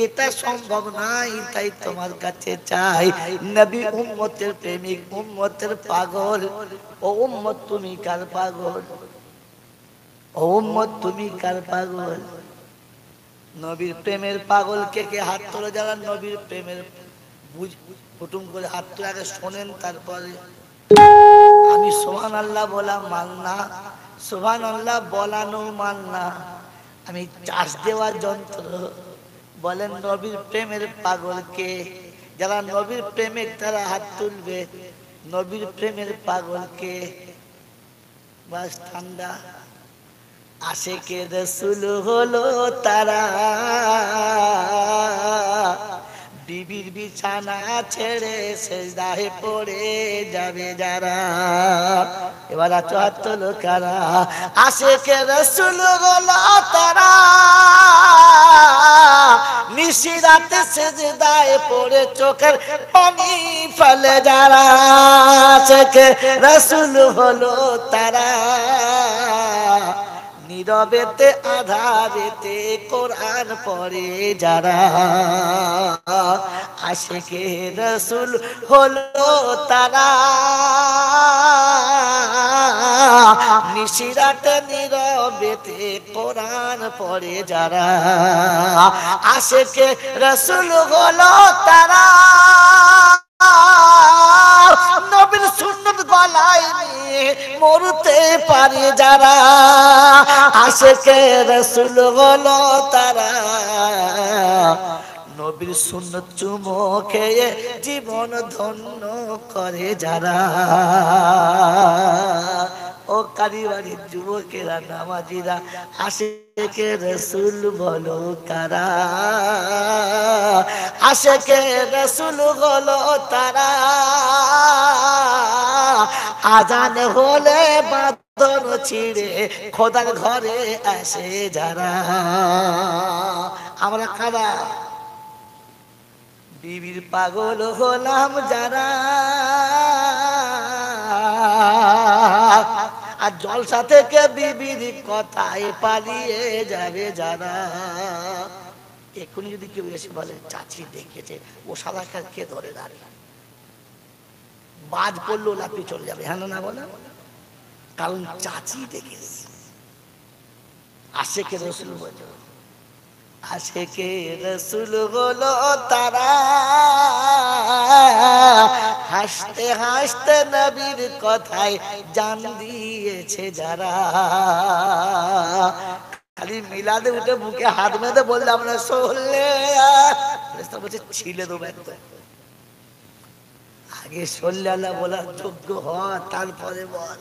এটা সম্ভব নাই। তাই তোমার কাছে চাই নবী উম্মতের প্রেমিক, উম্মতের পাগল। ও উম্মত তুমি কার পাগল? ও উম্মত তুমি কার পাগল? নবীর প্রেমের পাগল কে কে? হাত তোলে যারা নবীর প্রেমের বুঝ কুটুম করে হাত তোলে, আগে শোনেন তারপরে আমি সুবহানাল্লাহ বলা মাননা, সুবহানাল্লাহ বলানো মাননা, আমি চাষ দেওয়ার যন্ত্র। বলেন নবীর প্রেমের পাগলকে, যারা নবীর প্রেমিক তারা হাত তুলবে। নবীর প্রেমের পাগলকে বাস ঠান্ডা। আশিকে রাসূল হলো তারা, বিবির বিছানা ছেড়ে সেজদায় পড়ে যাবে যারা। এবার হাত লোকারা, আশিকে রাসূল হলো তারা, নিশিরাতে সেজদায় পড়ে চোখের পানি ফেলে যারা। আশিকে রাসূল হলো তারা, নীরবেতে আধারেতে কোরআন পড়ে যারা। আশিকে রাসূল হলো তারা, নিশিরাতে নীরবেতে কোরআন পড়ে যারা। আশিকে রাসূল হলো তারা, নবীর সুন্নাত গলায় নিয়ে মরতে পারে যারা। আশিকে রাসূল হলো তারা, নবীর সুন্নাত চুমো খেয়ে জীবন ধন্য করে যারা। ও কারিবাড়ির যুবকেরা, নামাজিরা, আশিকে রাসূল বলো কারা। আশিকে রাসূল হলো তারা, আজান হলে বাঁধন ছিঁড়ে খোদার ঘরে আসে যারা। আমরা কারা? বিবির পাগল হলাম যারা, আর জলসা থেকে বিবির কথায় পালিয়ে যাবে যারা। এক্ষুনি যদি কেউ এসে বলে চাচি দেখেছে, ও সাদা কে ধরে দাঁড়িয়ে বাজ পড়লো লাফিয়ে চলে যাবে। হ্যাঁ না বলে, কারণ চাচি দেখেছে। আশিকে রাসূল বলে, আশিকে রাসূল হলো তারা, হাসতে হাসতে নবীর কথায় জান দিয়েছে যারা। খালি মিলাদে উঠে বুকে হাত বেঁধে বললে আমরা সরলে বলছে ছিলে দেবো একদম। আগে সরলে আল্লাহ বলার যোগ্য হ, তারপরে বল।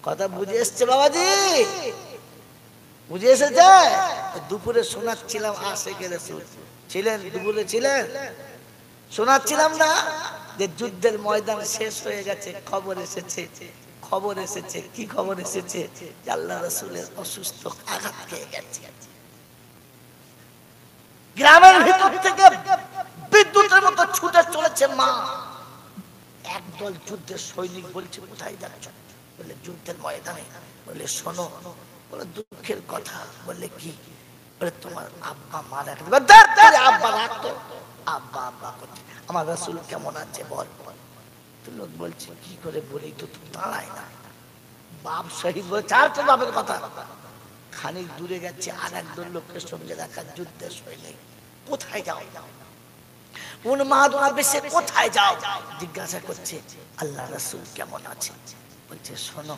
কথা বুঝে এসছে বাবাজি? বুঝে এসেছে? দুপুরে শোনাচ্ছিলাম আশিকে রাসূল ছিলেন, দুপুরে ছিলেন, শোনাচ্ছিলাম না যে যুদ্ধের ময়দান শেষ হয়ে গেছে, খবর এসেছে। খবর এসেছে কি খবর এসেছে? আল্লাহ রাসূলের অসুস্থ, আঘাত খেয়ে গেছে। গ্রামের ভিতর থেকে বিদ্যুতের মতো ছুটে চলেছে মা। একদল যুদ্ধের সৈনিক বলছে কোথায় যাচ্ছ? বলে যুদ্ধের ময়দানে। বলে শোনো, বলে দুঃখের কথা। বলে কি? বলে তোমার আব্বা মারা গেছে। আব্বা রাখতো, আব্বা আব্বা করছে। আমার রাসূল কেমন আছে বল। লোক বলছে কি করে বলি, তো দাঁড়ায় না। বাপ শহীদ বলছে, আর তো বাপের কথা। খানিক দূরে গেছে, আর একজন লোকের সঙ্গে দেখা, যুদ্ধের সৈনিক। কোথায় যাও? উন্মাদ বেশে কোথায় যাও? জিজ্ঞাসা করছে আল্লাহ রাসূল কেমন আছে? বলছে শোনো,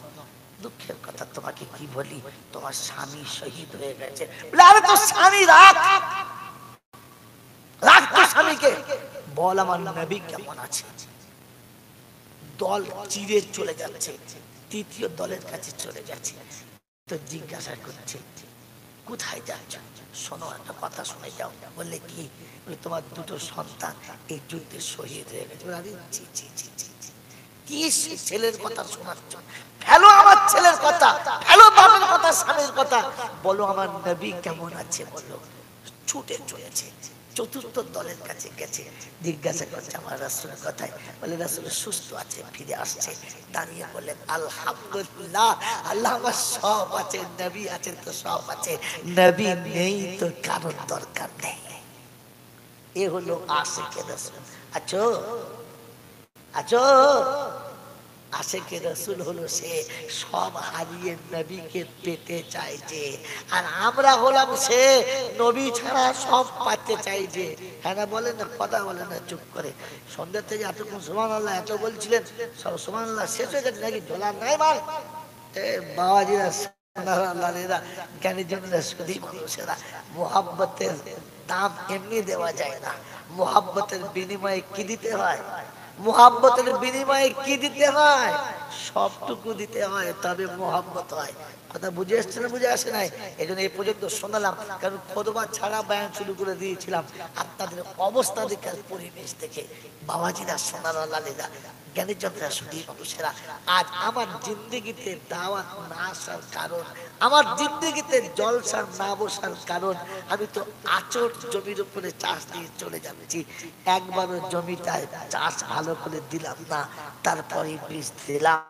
দুঃখের কথা তোমাকে কি বলি, তোমার স্বামী শহীদ হয়ে গেছে। বলে আরে তো স্বামী রাখ, রাখ তো স্বামীকে, বল আমার নবী কেমন আছে। দল চিরে চলে যাচ্ছে, তৃতীয় দলের কাছে চলে যাচ্ছে। তো জিজ্ঞাসা করছে কোথায় যাচ্ছ? শোনো, একটা কথা শুনে যাও। বললে কি? বলে তোমার দুটো সন্তান এই যুদ্ধে শহীদ হয়ে গেছে। আরে ছি ছি ছি ছি, কি ছেলের কথা শোনাচ্ছ? ফেলো আমার ছেলের কথা, ফেলো বাবার কথা, স্বামীর কথা, বলো আমার নবী কেমন আছে বলো। ছুটে চলেছে, চতুর্থ দলের কাছে গেছে, জিজ্ঞাসা করছে আমার রাসূলের কথায়। বলে রাসূল সুস্থ আছে, ফিরে আসছে। দাঁড়িয়ে বললেন আলহামদুলিল্লাহ, আল্লাহ আমার সব আছে, নবী আছেন তো সব আছে, নবী নেই তো কারোর দরকার নেই। এ হলো আশিকে রাসূল। আছো আছো আশিকে রাসূল হলো সে সব হারিয়ে নবীকে পেতে চাইছে, আর আমরা হলাম সে নবী ছাড়া সব পাতে চাইছে। হ্যাঁ না বলেন না, কথা বলেন না চুপ করে। সন্ধ্যা থেকে এতক্ষণ সুবহানাল্লাহ এত বলছিলেন, সব সুবহানাল্লাহ শেষ হয়ে গেছে নাকি? ঢোলা নাই মাল। এ বাবাজিরা সুবহানাল্লাহ, জ্ঞানীর জন্য শুধু মানুষেরা, মুহাব্বতের দাম এমনি দেওয়া যায় না। মুহাব্বতের বিনিময়ে কি দিতে হয়? মুহাব্বতের বিনিময়ে কি দিতে হয়? সবটুকু দিতে হয়, তবে মুহাব্বত হয়। কথা বুঝে আসছে না বুঝে আসে নাই? এই জন্য এই পর্যন্ত শোনালাম, কারণ খুতবা ছাড়া বয়ান শুরু করে দিয়েছিলাম। আপনাদের অবস্থা দেখে আর পরিবেশ দেখে বাবাজিরা সোনারা জ্ঞানের জন্যরা শুধু মানুষেরা, আজ আমার জিন্দগিতে দাওয়াত না আসার কারণ, আমার জিন্দগিতে জলসা না বসার কারণ, আমি তো আচর জমির উপরে চাষ দিয়ে চলে যাচ্ছি, একবারও জমিটায় চাষ ভালো করে দিলাম না, তারপরে বীজ দিলাম।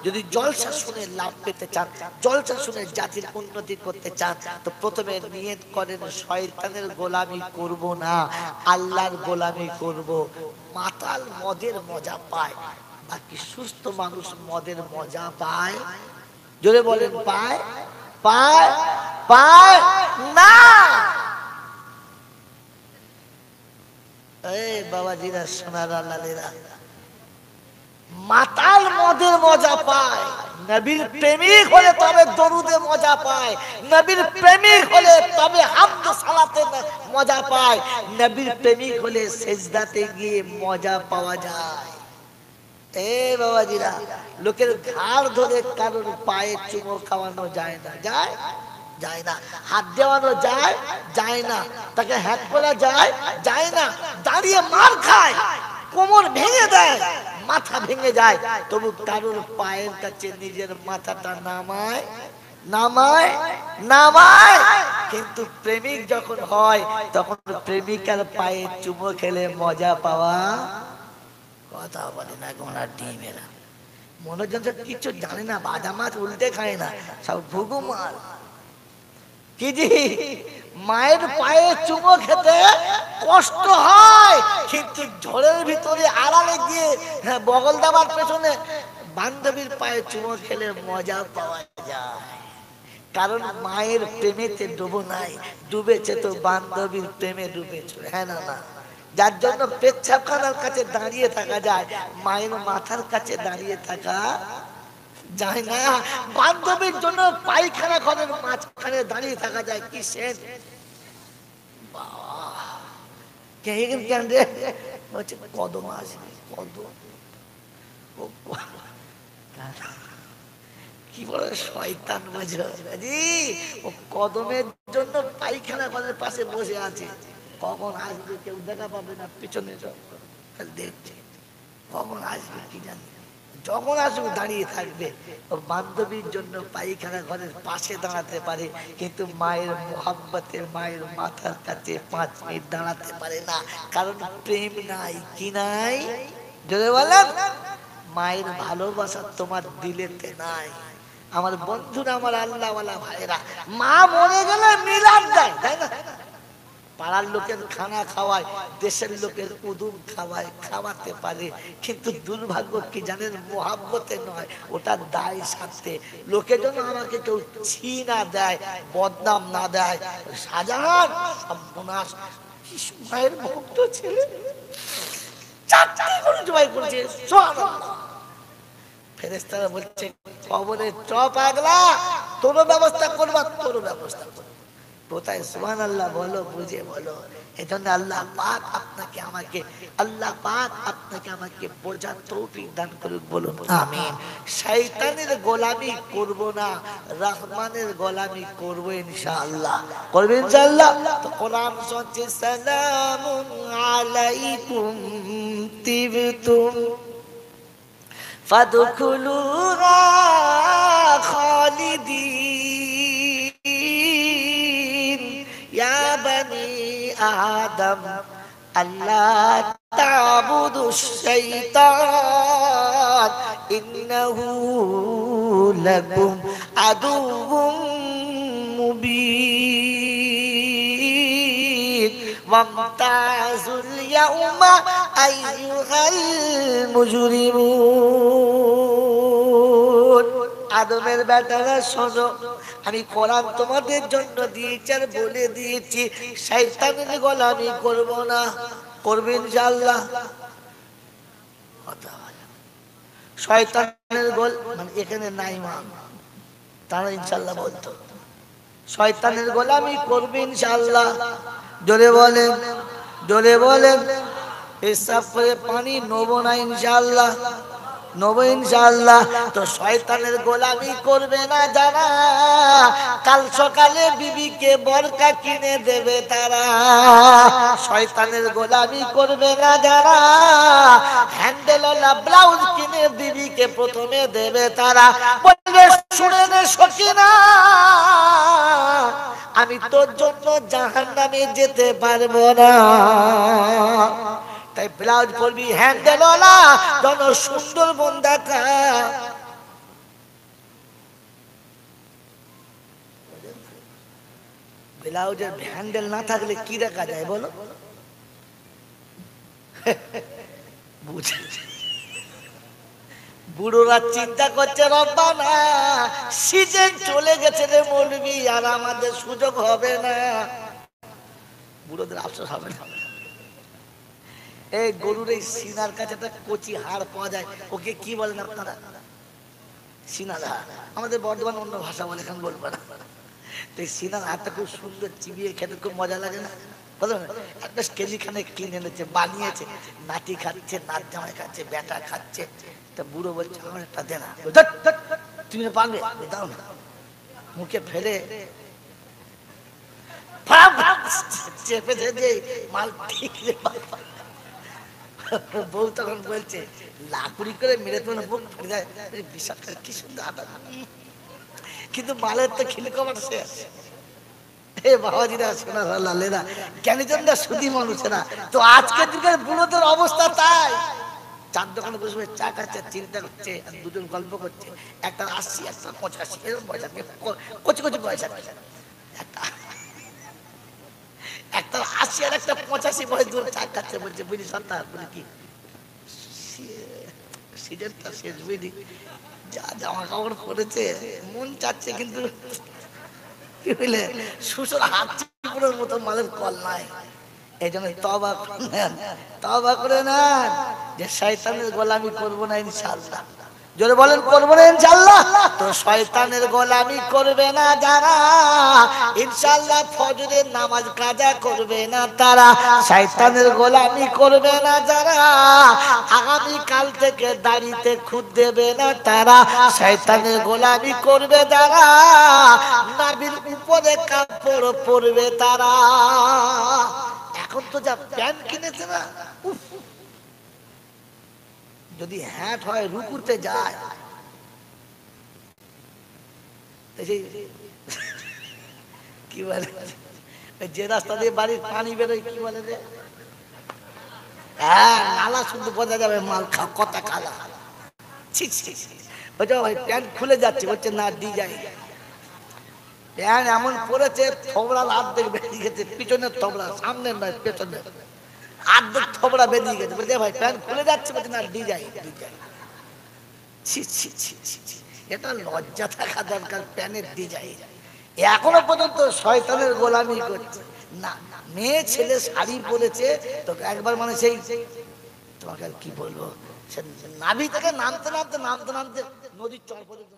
যদি জলসা শুনে লাভ পেতে চান, জলসা শুনে জাতির উন্নতি করতে চান, তো প্রথমে নিয়ত করেন শয়তানের গোলামি করব না, আল্লাহর গোলামি করব। মাতাল মদের মজা পায়, বাকি সুস্থ মানুষ মদের মজা পায়? জোরে বলেন, পায়? পায়? পায় না। এই বাবাজিরা সোনারা লালেরা, মাতাল মদের মজা পায়, নবীর প্রেমিক হলে তবে দরুদে মজা পায়, নবীর প্রেমিক হলে তবে হামদ সালাতে মজা পায়, নবীর প্রেমিক হলে সেজদাতে গিয়ে মজা পাওয়া যায়। এ বাবাজিরা, লোকের ঘাড় ধরে কারোর পায়ে চুমো খাওয়ানো যায় না? যায়? যায় না। হাত দেওয়ানো যায়? যায় না। তাকে হাত করা যায়? যায় না। দাঁড়িয়ে মার খায়, কোমর ভেঙে দেয়, মাথা ভেঙে যায়, তবু কারোর পায়ের কাছে নিজের মাথাটা নামায়? নামায়? নামায়। কিন্তু প্রেমিক যখন হয়, তখন প্রেমিকার পায়ে চুমো খেলে মজা পাওয়া। কথা বলে না গোনা ডিমেরা, মনোযোগ কিছু জানে না, বাদা মাছ উল্টে খায় না, সব ঘুঘু মাল। কি জি, মায়ের পায়ে চুমো খেতে কষ্ট হয়, কিন্তু ঝড়ের ভিতরে আড়ালে গিয়ে বগল দাবার পেছনে বান্ধবীর পায়ে চুমো খেলে মজা পাওয়া যায়। কারণ মায়ের প্রেমেতে ডুবো নাই, ডুবেছে তো বান্ধবীর প্রেমে ডুবেছে। হ্যাঁ না? না, যার জন্য পেচ্ছাপখানার কাছে দাঁড়িয়ে থাকা যায়, মায়ের মাথার কাছে দাঁড়িয়ে থাকা যায় না। বান্ধবীর জন্য পায়খানা ঘরের মাঝখানে দাঁড়িয়ে থাকা যায়। কি সেন কদম আসবে, কদম কি বলে শয়তান বুঝলো, ও কদমের জন্য পায়খানা ঘরের পাশে বসে আছে। কখন আসবে কেউ দেখা পাবে না, পিছনে দেখছে কখন আসবে কি জানি, যখন আসবে দাঁড়িয়ে থাকবে। ও বান্ধবীর জন্য পায়খানা ঘরের পাশে দাঁড়াতে পারে, কিন্তু মায়ের মোহাব্বতে মায়ের মাথার কাছে 5 মিনিট দাঁড়াতে পারে না, কারণ প্রেম নাই। কি নাই? জোরে বলেন, মায়ের ভালোবাসা তোমার দিলেতে নাই। আমার বন্ধুরা, আমার আল্লাহওয়ালা ভাইরা, মা মরে গেলে মিলাদ দেয়, তাই না? পাড়ার লোকের খানা খাওয়ায়, দেশের লোকের উদুম খাওয়ায়, খাওয়াতে পারে, কিন্তু দুর্ভাগ্য কি জানেন? মোহাব্বতে নয়, ওটা দায় সাথে। লোকে যেন আমাকে কেউ ছি না দেয়, বদনাম না দেয়। শাহজাহান সর্বনাশ, মায়ের ভক্ত ছেলে 4টি গরু জবাই করেছে। সুবহানাল্লাহ। ফেরেশতারা বলছে কবরে চ পাগলা, তোর ব্যবস্থা করবা, তোর ব্যবস্থা করবা। কোথায়? সুবহানাল্লাহ বলো, বুঝে বলো। এজন্য আল্লাহ পাক আপনাকে আমাকে, আল্লাহ পাক আপনাকে আমাকে বোঝার তৌফিক দান করুক, বলুন আমিন। শয়তানের গোলামি করব না, রহমানের গোলামি করব ইনশাআল্লাহ। করবেন ইনশাআল্লাহ? তো কোরআন শুনছে সালামুন আলাইকুম তিবতুম ফাদখুলুহা খালিদিন ইয়া বনি আদম আল্লাহ তা'বুদুশ শাইতান ইন্নাহু লাকুম আদুউম মুবিন ওয়ামতাযুল ইয়াউমা আইয়ুহাল মুজরিমুন। আদমের বেটারা শোনো, আমি কোরআন তোমাদের জন্য দিয়েছি আর বলে দিয়েছি শয়তানের গোলামি করব না। করবে ইনশাআল্লাহ? শয়তানের গোল মানে এখানে নাই মান, তারা ইনশাআল্লাহ বলতো শয়তানের গোলামি করবে ইনশাআল্লাহ। জোরে বলেন, জোরে বলেন। পেশাব করে পানি নেবো না ইনশাআল্লাহ, নেবো ইনশাআল্লাহ। তো শয়তানের গোলামি করবে না যারা, কাল সকালে বিবিকে বরকা কিনে দেবে তারা। শয়তানের গোলামি করবে না যারা, হ্যান্ডেলওয়ালা ব্লাউজ কিনে বিবিকে প্রথমে দেবে তারা। বলবে শুনে নে সখিনা, আমি তোর জন্য জাহান্নামে যেতে পারবো না। তাই ব্লাউজ পরবি হ্যান্ডেলওয়ালা, যেন সুন্দর বোন দেখা। ব্লাউজের হ্যান্ডেল না থাকলে কি দেখা যায় বলো? বুড়োরা চিন্তা করছে রব্বানা সিজন চলে গেছে রে মৌলবি, আর আমাদের সুযোগ হবে না। বুড়োদের আফসোস হবে না। এই গরুর এই সিনার কাছে একটা কচি হাড় পাওয়া যায়, ওকে কি বলেন আপনারা? সিনার হাড়। আমাদের বর্ধমান অন্য ভাষা বলে, এখন বলবো না। সিনার হাড়টা খুব সুন্দর, চিবিয়ে খেতে খুব মজা লাগে না? একটা কেজি খানে কিনে এনেছে, বানিয়েছে, নাতি খাচ্ছে, নাত জামাই খাচ্ছে, বেটা খাচ্ছে। তা বুড়ো বলছে আমার একটা দে না। তুমি পারবে? দাও না। মুখে ফেলে চেপে দে মাল ঠিক রে বাবা। বউ তখন বলছে লাকুড়ি করে মেরে তোমার বুক ফেলে যায়, বিশ্বাস করে কি সুন্দর আটা, কিন্তু মালের তো খিলকমার শেষ। বাবাজিরা শোনা লালেরা জ্ঞানীজনরা সুধী মানুষেরা, তো আজকের যুগের বুড়োদের অবস্থা তাই। চার দোকানে বসে চা খাচ্ছে, চিন্তা করছে, দুজন গল্প করছে, একটা 80 একটা 85 এরকম পয়সা, কচি কচি পয়সা। একটা 80 আর একটা 85 বয়স দূরে চা খাচ্ছে, বলছে বুঝি সন্তান বলে কি সিজনটা শেষ, বুঝলি যা জামা কাপড় পরেছে মন চাচ্ছে, কিন্তু কি হইলে শ্বশুর হাত চিপুরের মতো মালের কল নাই। এই জন্য তওবা করেন, তওবা করে নেন যে শয়তানের গোলামি করবো না ইনশাআল্লাহ। জোরে বলেন করবো না ইনশাআল্লাহ। তো শয়তানের গোলামি করবে না যারা, ইনশাআল্লাহ ফজরের নামাজ কাজা করবে না তারা। শয়তানের গোলামি করবে না যারা, আগামী কাল থেকে দাড়িতে খুদ দেবে না তারা। শয়তানের গোলামি করবে যারা, নাভির উপরে কাপড় পরবে তারা। এখন তো যা প্যান্ট কিনেছে না, যদি হ্যাট হয় রুকুতে যায়, কি বলে যে রাস্তা দিয়ে বাড়ির পানি বেরোয় কি বলে রে, হ্যাঁ নালা শুধু বোঝা যাবে মাল কথা কালা। ভাই প্যান্ট খুলে যাচ্ছে, বলছে না দি যাই। প্যান্ট এমন পরেছে থবড়া অর্ধেক বেরিয়ে গেছে, পিছনের থবড়া, সামনের নয় পেছনের অর্ধেক থবড়া বেরিয়ে গেছে। বলছে ভাই প্যান্ট খুলে যাচ্ছে, বলছে না দি যাই, দি যাই। এটা লজ্জা থাকা দরকার, প্যানের দি যাই। এখনো পর্যন্ত শয়তানের গোলামি করছে না। মেয়ে ছেলে শাড়ি পরেছে তো একবার মানে সেই তোমাকে আর কি বলবো, নাভি থেকে নামতে নামতে নামতে নামতে নদীর চর পর্যন্ত